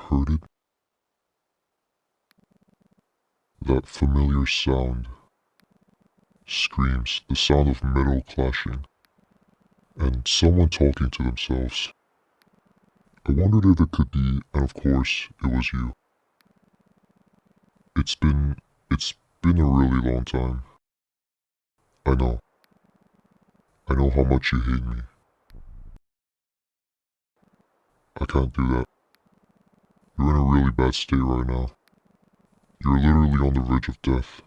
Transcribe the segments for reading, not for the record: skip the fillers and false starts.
heard it? That familiar sound. Screams, the sound of metal clashing, and someone talking to themselves. I wondered if it could be, and of course, it was you. It's been a really long time. I know. I know how much you hate me. I can't do that. You're in a really bad state right now. You're literally on the verge of death.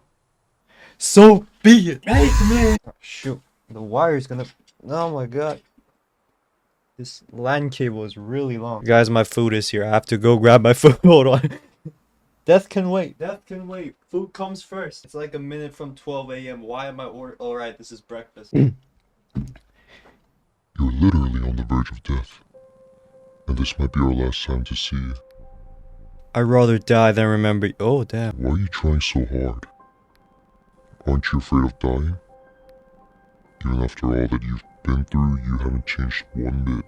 So be it! Right, man! Oh, shoot. The wire's gonna... Oh my god. This LAN cable is really long. Guys, my food is here. I have to go grab my food. Hold on. Death can wait. Death can wait. Food comes first. It's like a minute from 12 a.m. Why am I Alright, this is breakfast. You're literally on the verge of death. And this might be our last time to see you. I'd rather die than remember. Oh, damn. Why are you trying so hard? Aren't you afraid of dying? Even after all that you've been through, you haven't changed one bit.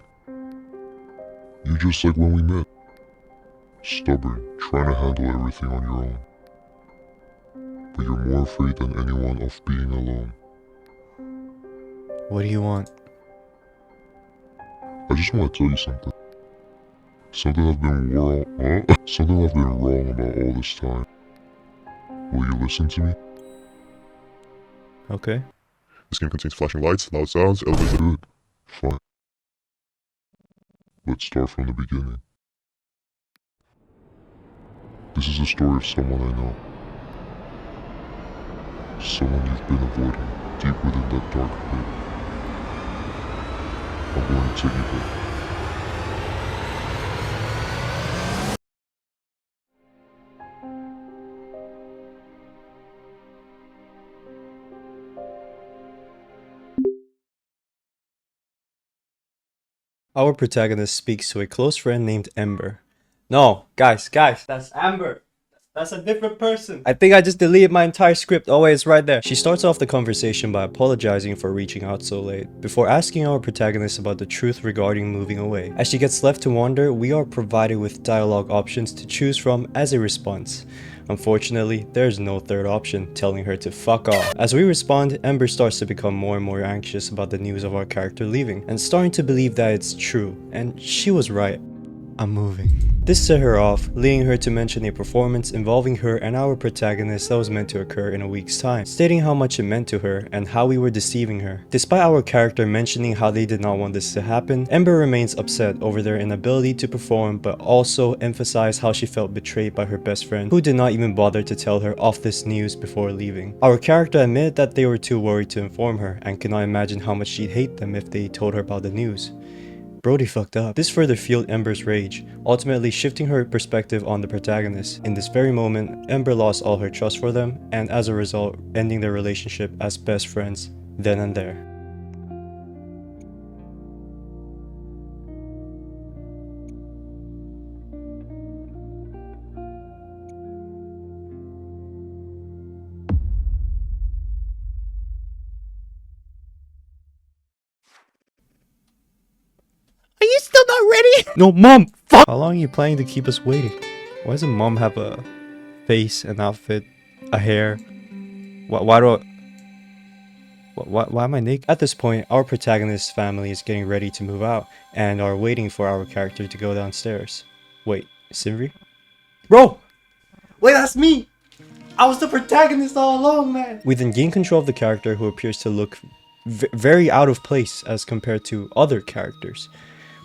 You're just like when we met. Stubborn, trying to handle everything on your own. But you're more afraid than anyone of being alone. What do you want? I just want to tell you something. Something I've been wrong about all this time. Will you listen to me? Okay. This game contains flashing lights, loud sounds, elevators. Good. Fine. Let's start from the beginning. This is the story of someone I know. Someone you've been avoiding, deep within that dark pit. I'm going to take you there. Our protagonist speaks to a close friend named Ember. No, guys, that's Amber. That's a different person. I think I just deleted my entire script. Oh wait, it's right there. She starts off the conversation by apologizing for reaching out so late, before asking our protagonist about the truth regarding moving away. As she gets left to wonder, we are provided with dialogue options to choose from as a response. Unfortunately, there's no third option, telling her to fuck off. As we respond, Ember starts to become more and more anxious about the news of our character leaving, and starting to believe that it's true, and she was right. I'm moving. This set her off, leading her to mention a performance involving her and our protagonist that was meant to occur in a week's time, stating how much it meant to her and how we were deceiving her. Despite our character mentioning how they did not want this to happen, Ember remains upset over their inability to perform, but also emphasized how she felt betrayed by her best friend, who did not even bother to tell her of this news before leaving. Our character admitted that they were too worried to inform her, and could not imagine how much she'd hate them if they told her about the news. Brody fucked up. This further fueled Ember's rage, ultimately shifting her perspective on the protagonist. In this very moment, Ember lost all her trust for them, and as a result, ending their relationship as best friends then and there. Are you still not ready? No, Mom! Fuck! How long are you planning to keep us waiting? Why doesn't Mom have a face, an outfit, a hair? Why am I naked? At this point, our protagonist's family is getting ready to move out, and are waiting for our character to go downstairs. Wait, Simri? Bro! Wait, that's me! I was the protagonist all along, man! We then gain control of the character, who appears to look very out of place as compared to other characters.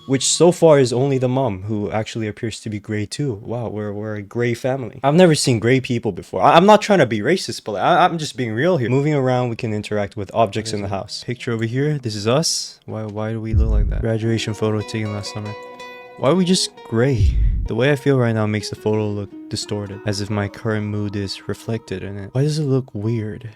Which so far is only the mom, who actually appears to be gray too. Wow, we're a gray family. I've never seen gray people before. I'm not trying to be racist, but I'm just being real here. Moving around, we can interact with objects in the house. Picture over here, this is us. Why do we look like that? Graduation photo taken last summer. Why are we just gray? The way I feel right now makes the photo look distorted, as if my current mood is reflected in it. Why does it look weird?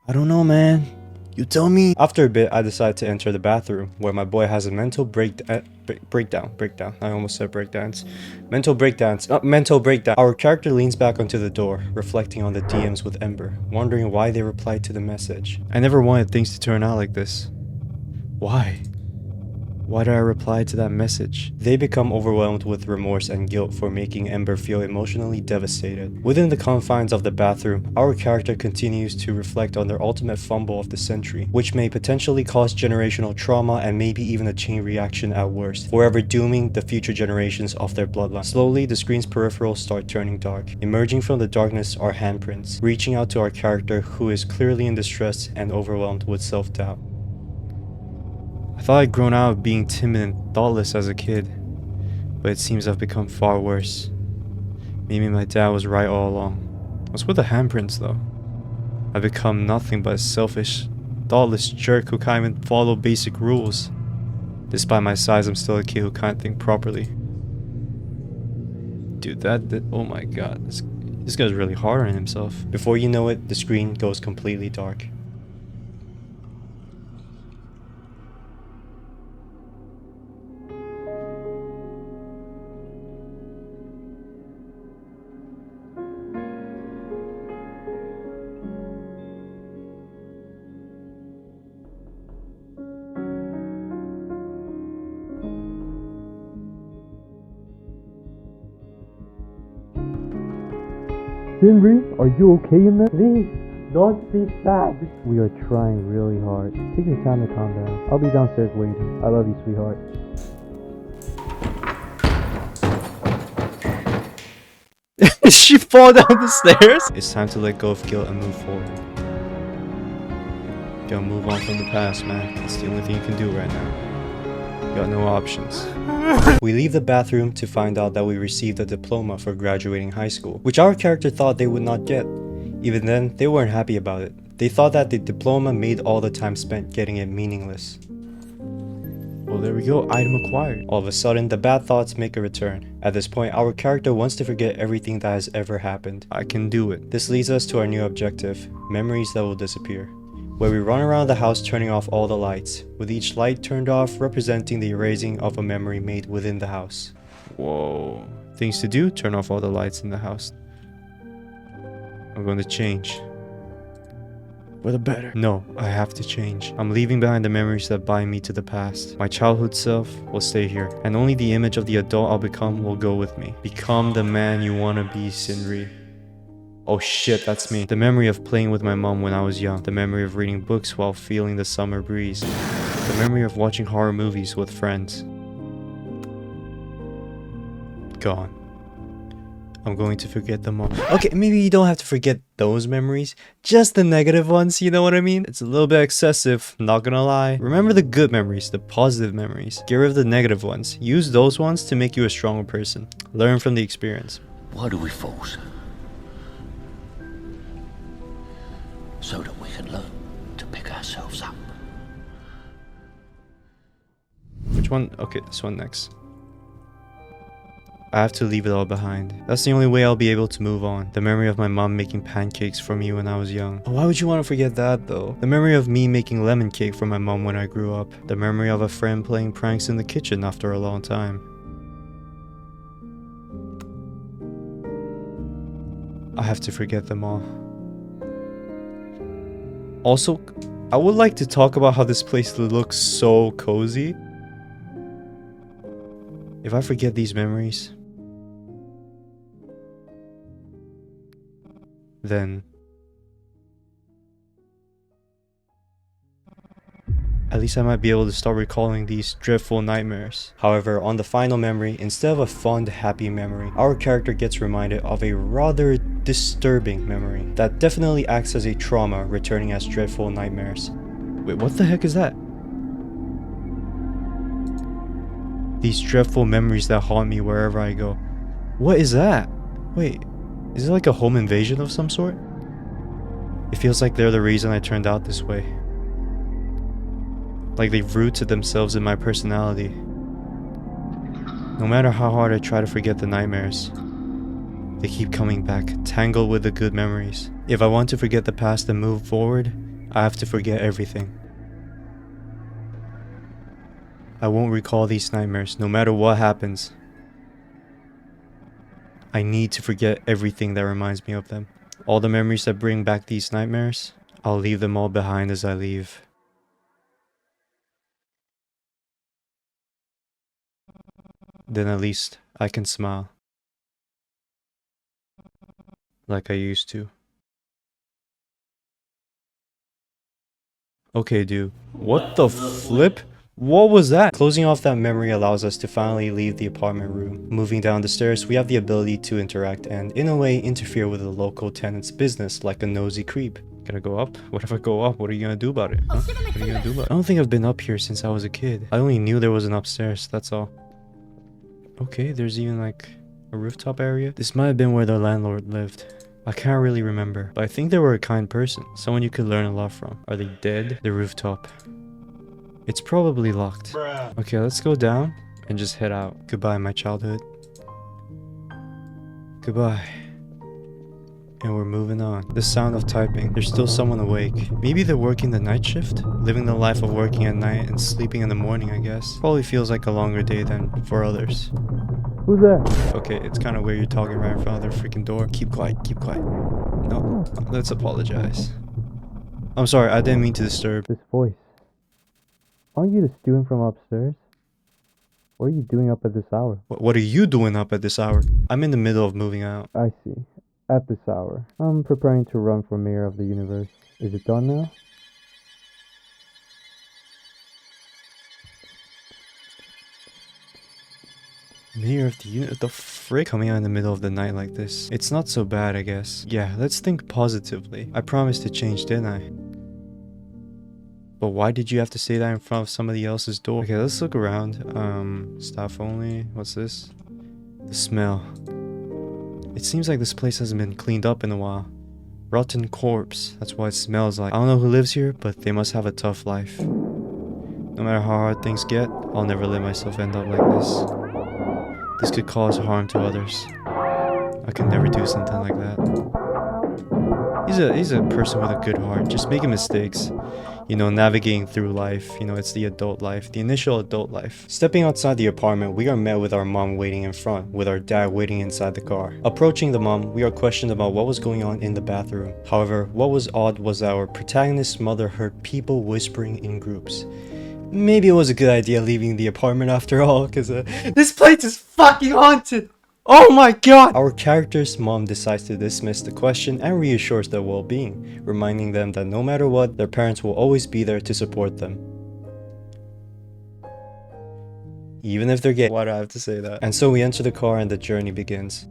I don't know, man. You tell me. After a bit, I decide to enter the bathroom, where my boy has a mental breakdown. I almost said breakdance. Mental breakdown. Our character leans back onto the door, reflecting on the DMs with Ember, wondering why they replied to the message. I never wanted things to turn out like this. Why? Why did I reply to that message? They become overwhelmed with remorse and guilt for making Ember feel emotionally devastated. Within the confines of the bathroom, our character continues to reflect on their ultimate fumble of the century, which may potentially cause generational trauma and maybe even a chain reaction at worst, forever dooming the future generations of their bloodline. Slowly, the screen's peripherals start turning dark. Emerging from the darkness are handprints, reaching out to our character who is clearly in distress and overwhelmed with self-doubt. I thought I'd grown out of being timid and thoughtless as a kid, but it seems I've become far worse. Maybe my dad was right all along. What's with the handprints though? I've become nothing but a selfish, thoughtless jerk who can't even follow basic rules. Despite my size, I'm still a kid who can't think properly. Dude, oh my god, this guy's really hard on himself. Before you know it, the screen goes completely dark. Sinri, are you okay in there? Please, don't be sad. We are trying really hard. Take your time to calm down. I'll be downstairs waiting. I love you, sweetheart. Did she fall down the stairs? It's time to let go of guilt and move forward. You gotta move on from the past, man. It's the only thing you can do right now. You got no options. We leave the bathroom to find out that we received a diploma for graduating high school, which our character thought they would not get. Even then, they weren't happy about it. They thought that the diploma made all the time spent getting it meaningless. Well, there we go, item acquired. All of a sudden, the bad thoughts make a return. At this point, our character wants to forget everything that has ever happened. I can do it. This leads us to our new objective, memories that will disappear, where we run around the house turning off all the lights, with each light turned off representing the erasing of a memory made within the house. Whoa. Things to do, turn off all the lights in the house. I'm going to change. For the better. No, I have to change. I'm leaving behind the memories that bind me to the past. My childhood self will stay here, and only the image of the adult I'll become will go with me. Become the man you want to be, Sinri. Oh shit, that's me. The memory of playing with my mom when I was young. The memory of reading books while feeling the summer breeze. The memory of watching horror movies with friends. Gone. I'm going to forget them all. Okay, maybe you don't have to forget those memories. Just the negative ones, you know what I mean? It's a little bit excessive, not gonna lie. Remember the good memories, the positive memories. Get rid of the negative ones. Use those ones to make you a stronger person. Learn from the experience. Why do we false? So that we can learn to pick ourselves up. Which one? Okay, this one next. I have to leave it all behind. That's the only way I'll be able to move on. The memory of my mom making pancakes for me when I was young. Oh, why would you want to forget that though? The memory of me making lemon cake for my mom when I grew up. The memory of a friend playing pranks in the kitchen after a long time. I have to forget them all. Also, I would like to talk about how this place looks so cozy. If I forget these memories, then at least I might be able to start recalling these dreadful nightmares. However, on the final memory, instead of a fond, happy memory, our character gets reminded of a rather disturbing memory that definitely acts as a trauma, returning as dreadful nightmares. Wait, what the heck is that? These dreadful memories that haunt me wherever I go. What is that? Wait, is it like a home invasion of some sort? It feels like they're the reason I turned out this way. Like they've rooted themselves in my personality. No matter how hard I try to forget the nightmares, they keep coming back, tangled with the good memories. If I want to forget the past and move forward, I have to forget everything. I won't recall these nightmares, no matter what happens. I need to forget everything that reminds me of them. All the memories that bring back these nightmares, I'll leave them all behind as I leave. Then at least I can smile. Like I used to. Okay, dude. What the flip? What was that? Closing off that memory allows us to finally leave the apartment room. Moving down the stairs, we have the ability to interact and, in a way, interfere with the local tenant's business like a nosy creep. Gonna go up? What if I go up? What are you gonna do about it? Huh? What are you gonna do about it? I don't think I've been up here since I was a kid. I only knew there was an upstairs, that's all. Okay, there's even like a rooftop area. This might have been where the landlord lived. I can't really remember, but I think they were a kind person. Someone you could learn a lot from. Are they dead? The rooftop. It's probably locked. Bruh. Okay, let's go down and just head out. Goodbye, my childhood. Goodbye. And we're moving on. The sound of typing. There's still someone awake. Maybe they're working the night shift? Living the life of working at night and sleeping in the morning, I guess. Probably feels like a longer day than for others. Who's that? Okay, it's kind of weird you're talking right in front of their freaking door. Keep quiet, keep quiet. No, let's apologize. I'm sorry, I didn't mean to disturb. This voice. Aren't you the student from upstairs? What are you doing up at this hour? What are you doing up at this hour? I'm in the middle of moving out. I see. At this hour. I'm preparing to run for mayor of the universe. Is it done now? Mayor of the universe? The frick? Coming out in the middle of the night like this. It's not so bad, I guess. Yeah, let's think positively. I promised to change, didn't I? But why did you have to say that in front of somebody else's door? Okay, let's look around. Staff only. What's this? The smell. It seems like this place hasn't been cleaned up in a while. Rotten corpse. That's what it smells like. I don't know who lives here, but they must have a tough life. No matter how hard things get, I'll never let myself end up like this. This could cause harm to others. I could never do something like that. He's a person with a good heart, just making mistakes. You know, navigating through life. You know, it's the adult life, the initial adult life. Stepping outside the apartment, we are met with our mom waiting in front, with our dad waiting inside the car. Approaching the mom, we are questioned about what was going on in the bathroom. However, what was odd was that our protagonist's mother heard people whispering in groups. Maybe it was a good idea leaving the apartment after all, because this place is fucking haunted! Oh my god! Our character's mom decides to dismiss the question and reassures their well-being, reminding them that no matter what, their parents will always be there to support them. Even if they're gay. Why do I have to say that? And so we enter the car and the journey begins.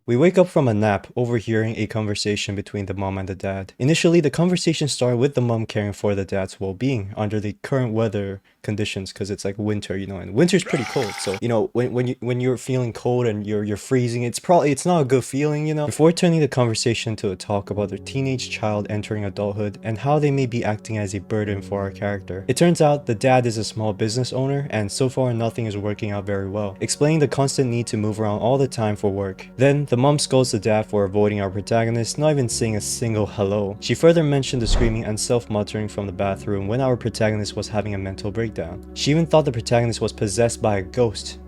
We wake up from a nap, overhearing a conversation between the mom and the dad. Initially, the conversation started with the mom caring for the dad's well-being under the current weather conditions, because it's like winter, you know, and winter's pretty cold. So, you know, when you're feeling cold and you're freezing, it's not a good feeling, you know. Before turning the conversation to a talk about their teenage child entering adulthood and how they may be acting as a burden for our character. It turns out the dad is a small business owner, and so far nothing is working out very well, explaining the constant need to move around all the time for work. Then the mom scolds the dad for avoiding our protagonist, not even saying a single hello. She further mentioned the screaming and self-muttering from the bathroom when our protagonist was having a mental breakdown. She even thought the protagonist was possessed by a ghost.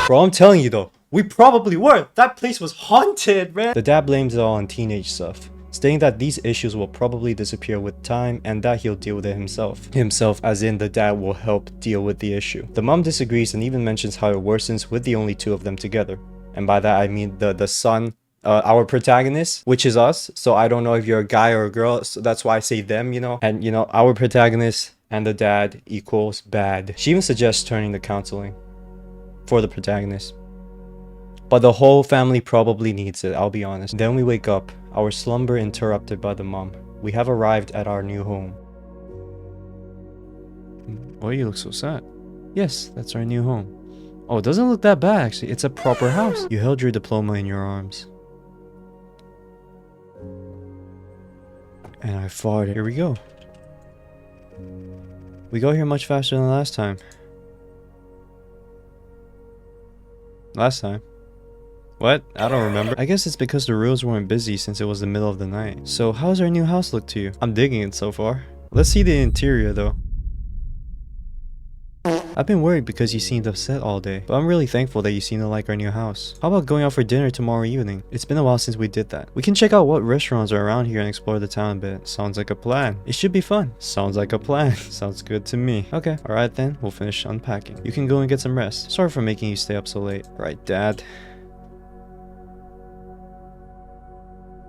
Bro, I'm telling you though, we probably were. That place was haunted, man. The dad blames it all on teenage stuff, stating that these issues will probably disappear with time and that he'll deal with it himself. Himself as in the dad will help deal with the issue. The mom disagrees and even mentions how it worsens with the only two of them together. And by that I mean the son, our protagonist, which is us. So I don't know if you're a guy or a girl, so that's why I say them, you know. And you know, our protagonist and the dad equals bad. She even suggests turning to counseling for the protagonist. But the whole family probably needs it, I'll be honest. Then we wake up, our slumber interrupted by the mom. We have arrived at our new home. Why you look so sad? Yes, that's our new home. Oh, it doesn't look that bad actually. It's a proper house. You held your diploma in your arms. And I farted. Here we go. We got here much faster than last time. Last time? What? I don't remember. I guess it's because the roads weren't busy since it was the middle of the night. So how's our new house look to you? I'm digging it so far. Let's see the interior though. I've been worried because you seemed upset all day, but I'm really thankful that you seem to like our new house. How about going out for dinner tomorrow evening? It's been a while since we did that. We can check out what restaurants are around here and explore the town a bit. Sounds like a plan. It should be fun. Sounds like a plan. Sounds good to me. Okay, alright then, we'll finish unpacking. You can go and get some rest. Sorry for making you stay up so late. Right, Dad?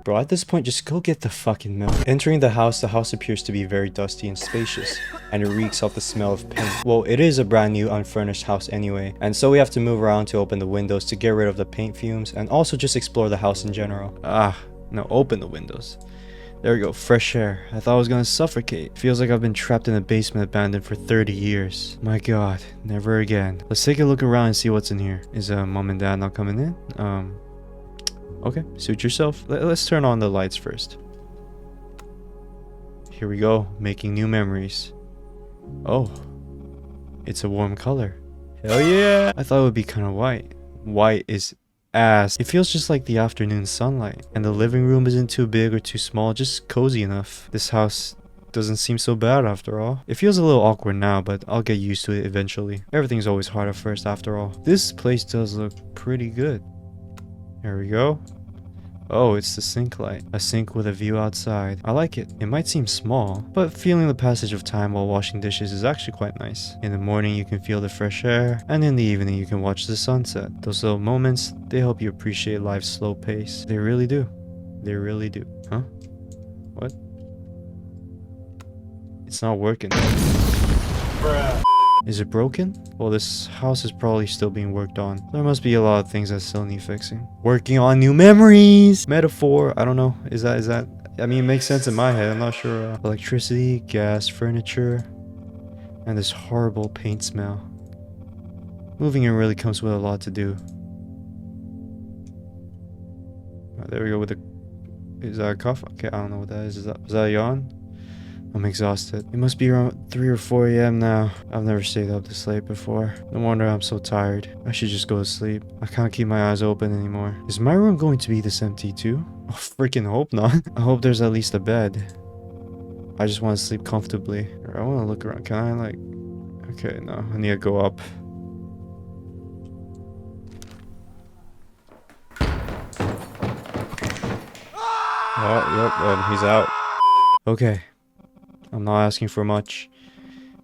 Bro, at this point, just go get the fucking milk. Entering the house appears to be very dusty and spacious, and it reeks of the smell of paint. Well, it is a brand new unfurnished house anyway, and so we have to move around to open the windows to get rid of the paint fumes, and also just explore the house in general. No, open the windows. There we go, fresh air. I thought I was gonna suffocate. Feels like I've been trapped in a basement abandoned for 30 years. My god, never again. Let's take a look around and see what's in here. Is mom and dad not coming in? Okay, suit yourself. Let's turn on the lights first. Here we go, making new memories. Oh, it's a warm color. Hell yeah! I thought it would be kind of white. White is ass. It feels just like the afternoon sunlight. And the living room isn't too big or too small, just cozy enough. This house doesn't seem so bad after all. It feels a little awkward now, but I'll get used to it eventually. Everything's always hard at first after all. This place does look pretty good. There we go. Oh, it's the sink light. A sink with a view outside. I like it. It might seem small, but feeling the passage of time while washing dishes is actually quite nice. In the morning you can feel the fresh air, and in the evening you can watch the sunset. Those little moments, they help you appreciate life's slow pace. They really do. They really do. Huh? What? It's not working. Bruh. Is it broken? Well, this house is probably still being worked on. There must be a lot of things that still need fixing. Working on new memories! Metaphor, I don't know. Is that? I mean, it makes sense in my head. I'm not sure. Electricity, gas, furniture, and this horrible paint smell. Moving in really comes with a lot to do. Oh, there we go with the... Is that a cough? Okay, I don't know what that is. Is that a yawn? I'm exhausted. It must be around 3 or 4 a.m. now. I've never stayed up this late before. No wonder I'm so tired. I should just go to sleep. I can't keep my eyes open anymore. Is my room going to be this empty too? I freaking hope not. I hope there's at least a bed. I just want to sleep comfortably. I want to look around. Can I like... Okay, no. I need to go up. Oh, yep, and he's out. Okay. I'm not asking for much,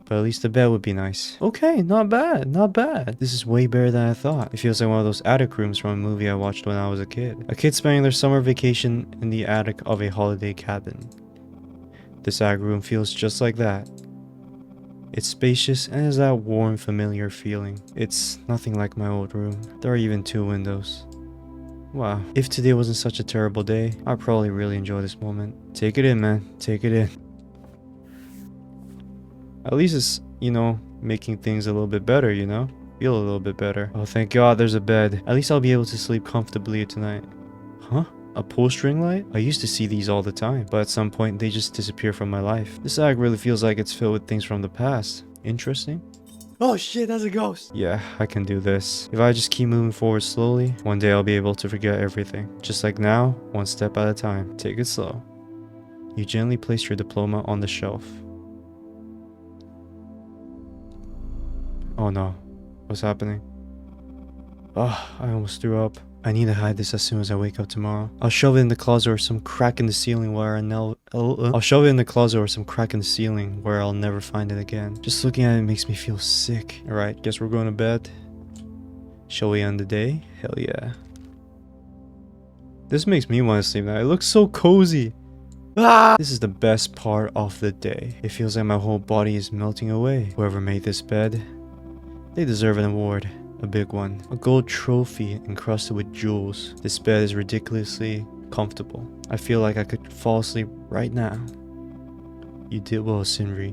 but at least a bed would be nice. Okay, not bad, not bad. This is way better than I thought. It feels like one of those attic rooms from a movie I watched when I was a kid. A kid spending their summer vacation in the attic of a holiday cabin. This attic room feels just like that. It's spacious and has that warm, familiar feeling. It's nothing like my old room. There are even 2 windows. Wow, if today wasn't such a terrible day, I'd probably really enjoy this moment. Take it in, man, take it in. At least it's, you know, making things a little bit better, you know? Feel a little bit better. Oh, thank God there's a bed. At least I'll be able to sleep comfortably tonight. Huh? A pull string light? I used to see these all the time, but at some point they just disappear from my life. This attic really feels like it's filled with things from the past. Interesting. Oh shit, that's a ghost! Yeah, I can do this. If I just keep moving forward slowly, one day I'll be able to forget everything. Just like now, one step at a time. Take it slow. You gently place your diploma on the shelf. Oh no, what's happening? Oh, I almost threw up. I need to hide this as soon as I wake up tomorrow. I'll shove it in the closet or some crack in the ceiling where I'll shove it in the closet or some crack in the ceiling where I'll never find it again. Just looking at it makes me feel sick. Alright, guess we're going to bed. Shall we end the day? Hell yeah. This makes me want to sleep now. It looks so cozy. Ah! This is the best part of the day. It feels like my whole body is melting away. Whoever made this bed, they deserve an award. A big one. A gold trophy encrusted with jewels. This bed is ridiculously comfortable. I feel like I could fall asleep right now. You did well, Sinri.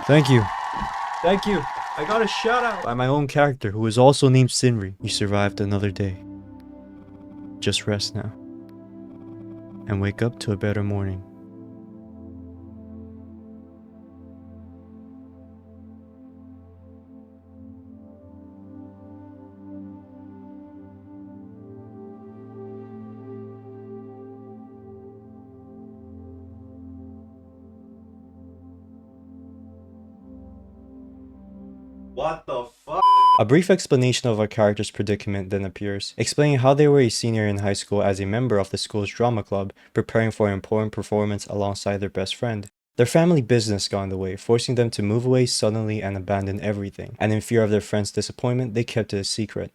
Thank you. Thank you. I got a shout out by my own character who is also named Sinri. You survived another day. Just rest now. And wake up to a better morning. What the fuck? A brief explanation of our character's predicament then appears, explaining how they were a senior in high school as a member of the school's drama club, preparing for an important performance alongside their best friend. Their family business got in the way, forcing them to move away suddenly and abandon everything, and in fear of their friend's disappointment, they kept it a secret.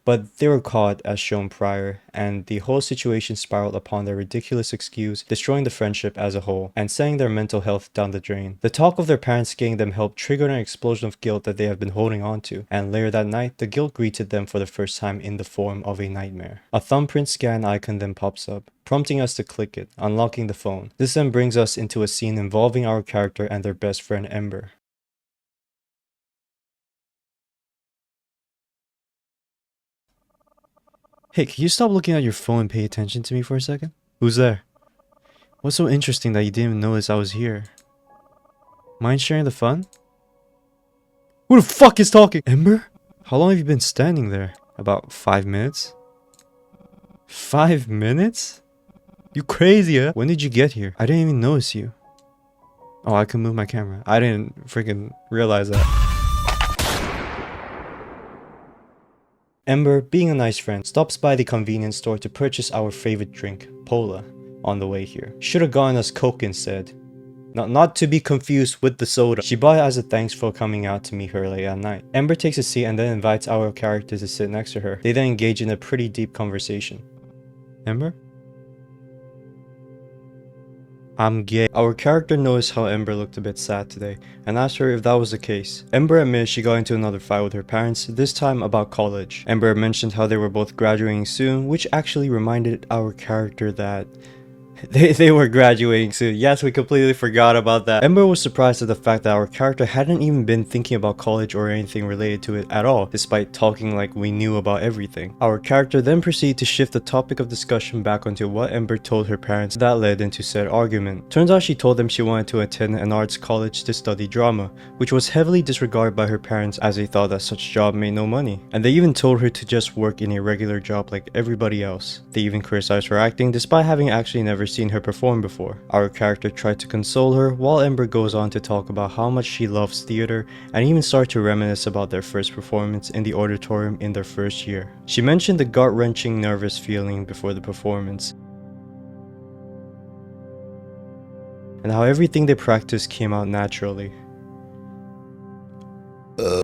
But they were caught, as shown prior, and the whole situation spiraled upon their ridiculous excuse, destroying the friendship as a whole, and sending their mental health down the drain. The talk of their parents getting them help triggered an explosion of guilt that they have been holding on to, and later that night, the guilt greeted them for the first time in the form of a nightmare. A thumbprint scan icon then pops up, prompting us to click it, unlocking the phone. This then brings us into a scene involving our character and their best friend Ember. Hey, can you stop looking at your phone and pay attention to me for a second? Who's there? What's so interesting that you didn't even notice I was here? Mind sharing the fun? Who the fuck is talking? Ember? How long have you been standing there? About 5 minutes? 5 minutes? You crazy, huh? When did you get here? I didn't even notice you. Oh, I can move my camera. I didn't freaking realize that. Ember, being a nice friend, stops by the convenience store to purchase our favorite drink, Pola, on the way here. Should have gotten us Coke instead. Not to be confused with the soda. She bought it as a thanks for coming out to meet her late at night. Ember takes a seat and then invites our character to sit next to her. They then engage in a pretty deep conversation. Ember? I'm gay. Our character noticed how Ember looked a bit sad today and asked her if that was the case. Ember admitted she got into another fight with her parents, this time about college. Ember mentioned how they were both graduating soon, which actually reminded our character that They were graduating soon. Yes, we completely forgot about that. Ember was surprised at the fact that our character hadn't even been thinking about college or anything related to it at all, despite talking like we knew about everything. Our character then proceeded to shift the topic of discussion back onto what Ember told her parents that led into said argument. Turns out she told them she wanted to attend an arts college to study drama, which was heavily disregarded by her parents as they thought that such job made no money. And they even told her to just work in a regular job like everybody else. They even criticized her acting despite having actually never seen her perform before. Our character tried to console her while Ember goes on to talk about how much she loves theater and even start to reminisce about their first performance in the auditorium in their first year. She mentioned the gut-wrenching nervous feeling before the performance and how everything they practiced came out naturally.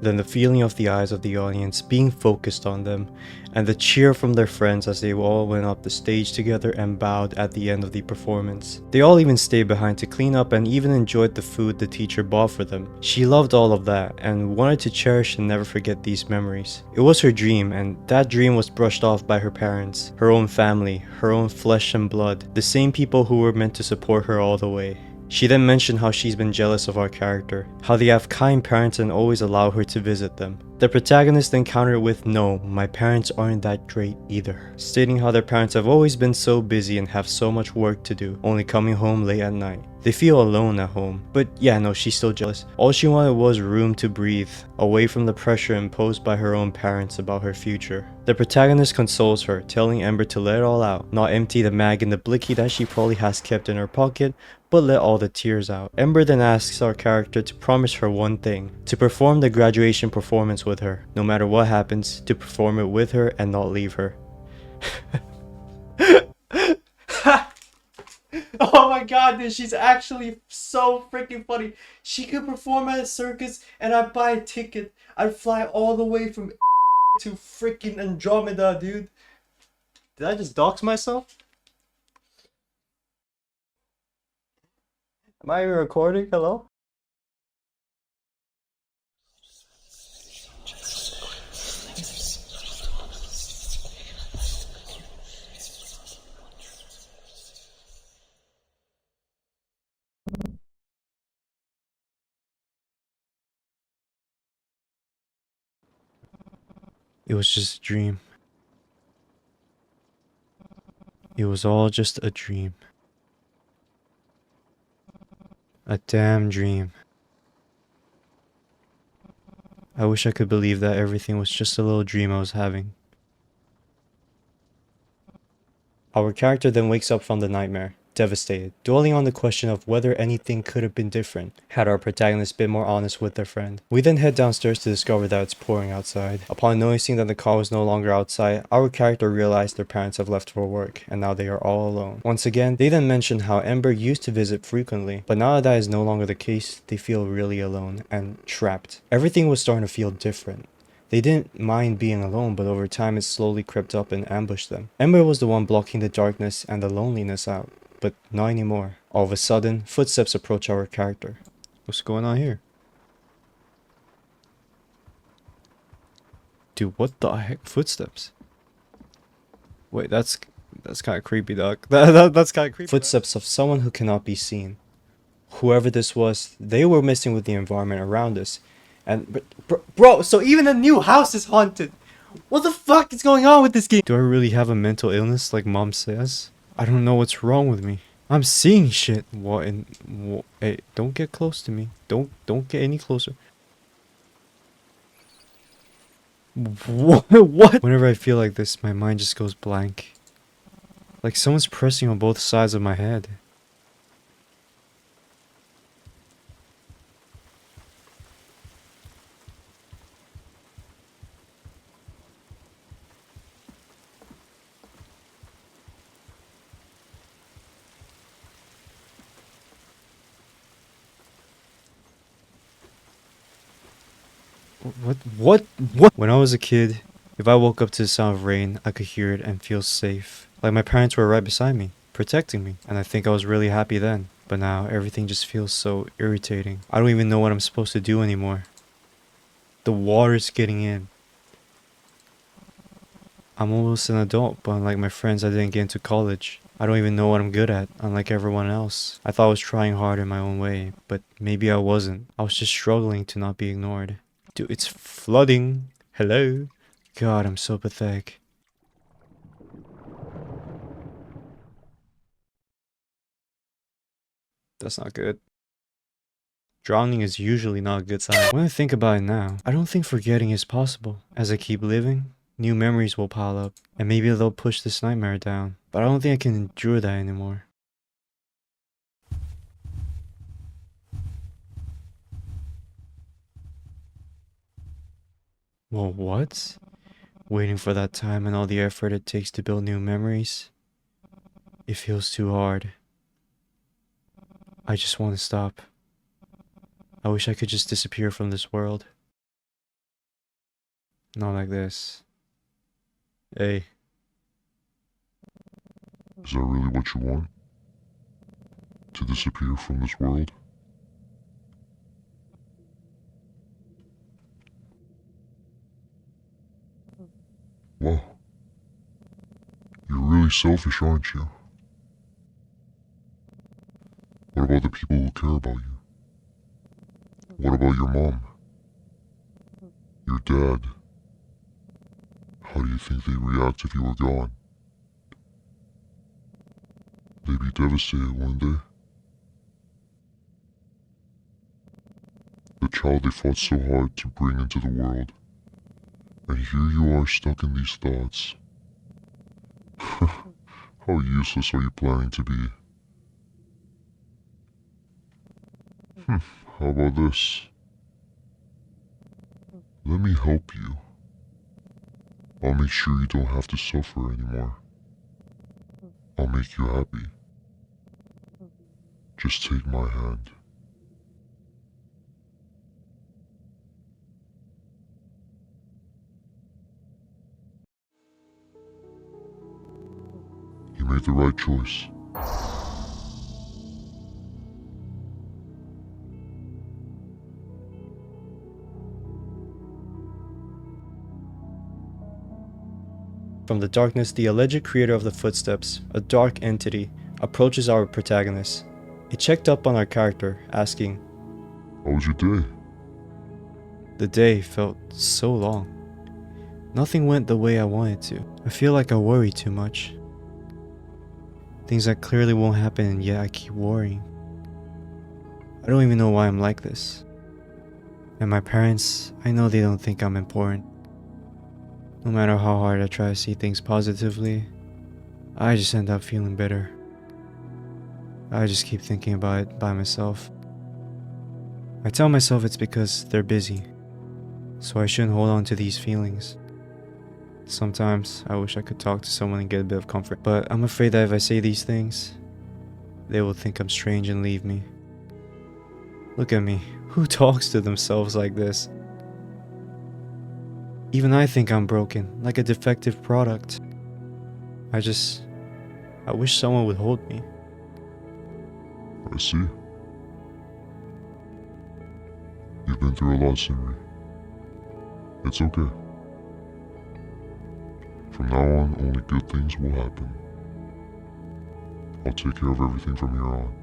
Then the feeling of the eyes of the audience being focused on them, and the cheer from their friends as they all went up the stage together and bowed at the end of the performance. They all even stayed behind to clean up and even enjoyed the food the teacher bought for them. She loved all of that and wanted to cherish and never forget these memories. It was her dream, and that dream was brushed off by her parents, her own family, her own flesh and blood, the same people who were meant to support her all the way. She then mentioned how she's been jealous of our character, how they have kind parents and always allow her to visit them. The protagonist then countered with, "No, my parents aren't that great either," stating how their parents have always been so busy and have so much work to do, only coming home late at night. They feel alone at home. But yeah, no, she's still jealous. All she wanted was room to breathe, away from the pressure imposed by her own parents about her future. The protagonist consoles her, telling Ember to let it all out, not empty the mag in the blicky that she probably has kept in her pocket, but let all the tears out. Ember then asks our character to promise her one thing: to perform the graduation performance with her, no matter what happens, to perform it with her and not leave her. Oh my god, dude, she's actually so freaking funny. She could perform at a circus and I'd buy a ticket. I'd fly all the way from to freaking Andromeda, dude. Did I just dox myself? Am I even recording? Hello? It was just a dream. It was all just a dream. A damn dream. I wish I could believe that everything was just a little dream I was having. Our character then wakes up from the nightmare. devastated, dwelling on the question of whether anything could have been different had our protagonist been more honest with their friend. We then head downstairs to discover that it's pouring outside. Upon noticing that the car was no longer outside, our character realized their parents have left for work and now they are all alone. Once again, they then mention how Ember used to visit frequently, but now that is no longer the case, they feel really alone and trapped. Everything was starting to feel different. They didn't mind being alone, but over time it slowly crept up and ambushed them. Ember was the one blocking the darkness and the loneliness out, but not anymore. All of a sudden, footsteps approach our character. What's going on here? Dude, what the heck? Footsteps? Wait, that's kind of creepy, dog. That's kind of creepy. Footsteps of someone who cannot be seen. Whoever this was, they were messing with the environment around us. And bro, so even the new house is haunted. What the fuck is going on with this game? Do I really have a mental illness like mom says? I don't know what's wrong with me. I'm seeing shit. What in what? Hey, don't get close to me. Don't get any closer. What? Whenever I feel like this, my mind just goes blank. Like someone's pressing on both sides of my head. What? When I was a kid, if I woke up to the sound of rain, I could hear it and feel safe. Like my parents were right beside me, protecting me. And I think I was really happy then. But now, everything just feels so irritating. I don't even know what I'm supposed to do anymore. The water's getting in. I'm almost an adult, but unlike my friends, I didn't get into college. I don't even know what I'm good at, unlike everyone else. I thought I was trying hard in my own way, but maybe I wasn't. I was just struggling to not be ignored. Dude, it's flooding. Hello? God, I'm so pathetic. That's not good. Drowning is usually not a good sign. When I think about it now, I don't think forgetting is possible. As I keep living, new memories will pile up, and maybe they'll push this nightmare down. But I don't think I can endure that anymore. Well, what? Waiting for that time and all the effort it takes to build new memories? It feels too hard. I just want to stop. I wish I could just disappear from this world. Not like this. Hey. Is that really what you want? To disappear from this world? Wow. You're really selfish, aren't you? What about the people who care about you? What about your mom? Your dad? How do you think they'd react if you were gone? They'd be devastated, wouldn't they? The child they fought so hard to bring into the world. And here you are stuck in these thoughts. How useless are you planning to be? How about this? Let me help you. I'll make sure you don't have to suffer anymore. I'll make you happy. Just take my hand. You made the right choice. From the darkness, the alleged creator of the footsteps, a dark entity, approaches our protagonist. It checked up on our character, asking, How was your day? The day felt so long. Nothing went the way I wanted to. I feel like I worry too much. Things that clearly won't happen, and yet I keep worrying. I don't even know why I'm like this. And my parents, I know they don't think I'm important. No matter how hard I try to see things positively, I just end up feeling bitter. I just keep thinking about it by myself. I tell myself it's because they're busy, so I shouldn't hold on to these feelings. Sometimes I wish I could talk to someone and get a bit of comfort, but I'm afraid that if I say these things, they will think I'm strange and leave me. Look at me. Who talks to themselves like this? Even I think I'm broken, like a defective product. I wish someone would hold me. I see. You've been through a lot, Simri. It's okay. From now on, only good things will happen. I'll take care of everything from here on.